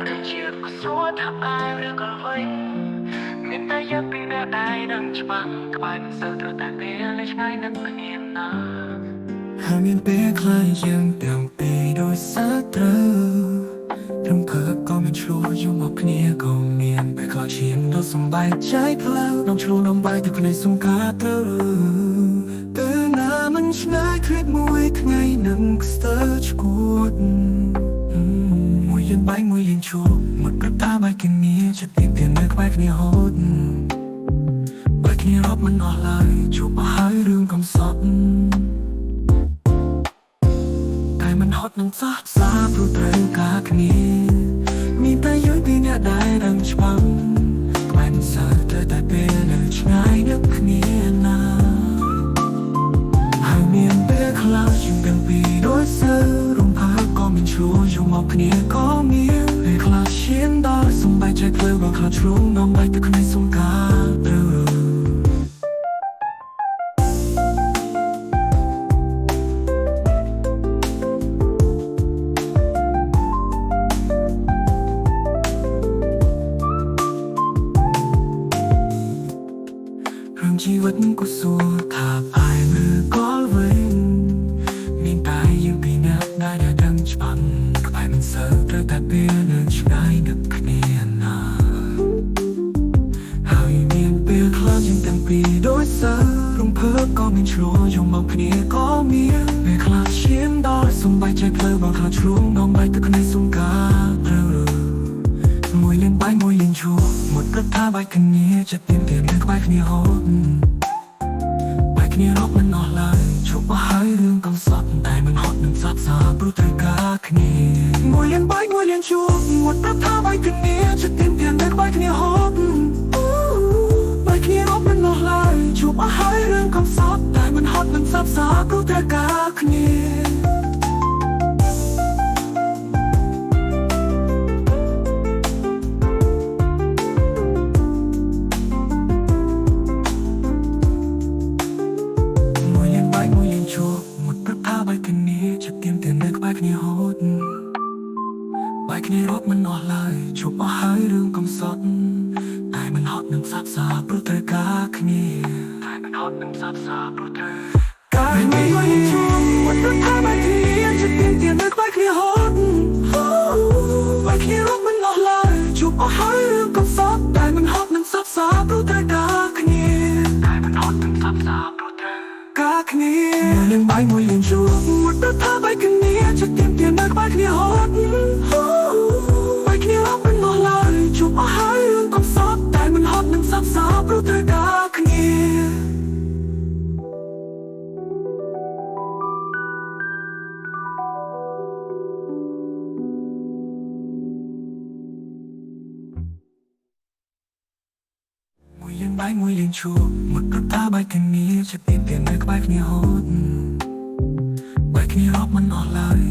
រឿងជាក៏សួរថាaiឬក៏អ្វីមានតែយើងពីរនាក់ដែលដឹងច្បាស់ក្បែរមិនសូវត្រូវតែពេលនៅឆ្ងាយនឹងគ្នាណាហើយមានពេលខ្លះយើងទាំងពីរដោយសារត្រូវរំភើបក៏មិនឆ្លោះយំមកគ្នាក៏មានពេលខ្លះឈាមដល់សំបែកใจផ្លូវនំឆ្លងនំបាយទៅគ្នាសង្ការត្រូវទៅណាមិនឆ្ងាយគ្រាមួយថ្ងៃនឹងស្ទើរឈួតមួយយើងបែកមួយយើងជួបមកប្រតាបែកគ្នាចិត្តពីពីនៅក្បែរគ្នាហូតបែកគ្នារាប់មិនអស់ឡើយជួបមកហើយរឿងកំសត់តែមិនហត់នឹងសោះសាព្រោះត្រូវការគ្នាមានតែយើងពីរនាក់ដែលដឹងច្បាស់ក្បែរមិនសូវត្រូវតែពេលនៅឆ្ងាយនឹកគ្នាណាហើយមានពេលខ្លះយើងទាំងពីរដូចសើរំភើបក៏មិនឆ្លោះយំមកគ្នាក៏មានពេលខ្លះឈានដល់សំបែកใจផ្លូវក៏ខ្លះជ្រុងនំបែកទៅគ្នាសង្ការជីវិតក៏សួរថាaiឬក៏វិញមានតែយើងពីរនាក់ដែលដឹងច្បាស់ក្បែរមិនសូវត្រូវតែពេលនៅឆ្ងាយនឹកគ្នាណាហើយមានពេលខ្លះយើងទាំងពីរដូចសើរំភើបក៏មានឆ្លោះយំមកគ្នាក៏មានពេលខ្លះឈាមដល់សំបែកใจផ្លូវក៏ខ្លះជ្រុងនំបែកទៅគ្នាសង្ការមួយលេងបាយមួយលេងឈួរមកប្រថាបែកគ្នាចិត្តពីពីនៅក្បែរគ្នាហូតបែកគ្នារកមិនអស់ឡើយជួបមកហើយរឿងកំសត់តែមិនហត់នឹងសាប់សាព្រោះត្រូវការគ្នាមួយលេងបាយមួយលេងឈួរមកប្រថាបែកគ្នាចិត្តពីពីនៅក្បែរគ្នាហូតបែកគ្នារកមិនអស់ឡើយជួបមកហើយរឿងកំសត់តែមិនហត់នឹងសាប់សាព្រោះត្រូវការគ្នាគ្នាហូតបែកគ្នារកមិនអស់ឡើយជួបអស់ហើយរឿងកំសត់តែមិនហត់នឹងសាប់សាព្រោះត្រូវការគ្នាតែមិនហត់នឹងសាប់សាព្រោះត្រូវការគ្នាជួបមកប្រថាបែកគ្នាចិត្តពីពីនៅក្បែរគ្នាហូតបែកគ្នារកមិនអស់ឡើយជួបអស់ហើយរឿងកំសត់តែមិនហត់នឹងសាប់សាព្រោះត្រូវការគ្នាតែមិនហត់នឹងសាប់សាព្រោះត្រូវការគ្នានឹងបាយមួយលេងជួបមកប្រថាបែកគ្នាចិត្តពីពីនៅក្បែរគ្នាហូតបែកគ្នារកមិនអស់ឡើយជួបអស់ហើយរឿងកំសត់តែមិនហត់នឹងសាប់សាព្រោះត្រូវការគ្នាបាយមួយលេងជួបមកប្រថាបែកគ្នាចិត្តពីពីនៅក្បែរគ្នាហូតបែកគ្នារកមិនអស់ឡើយ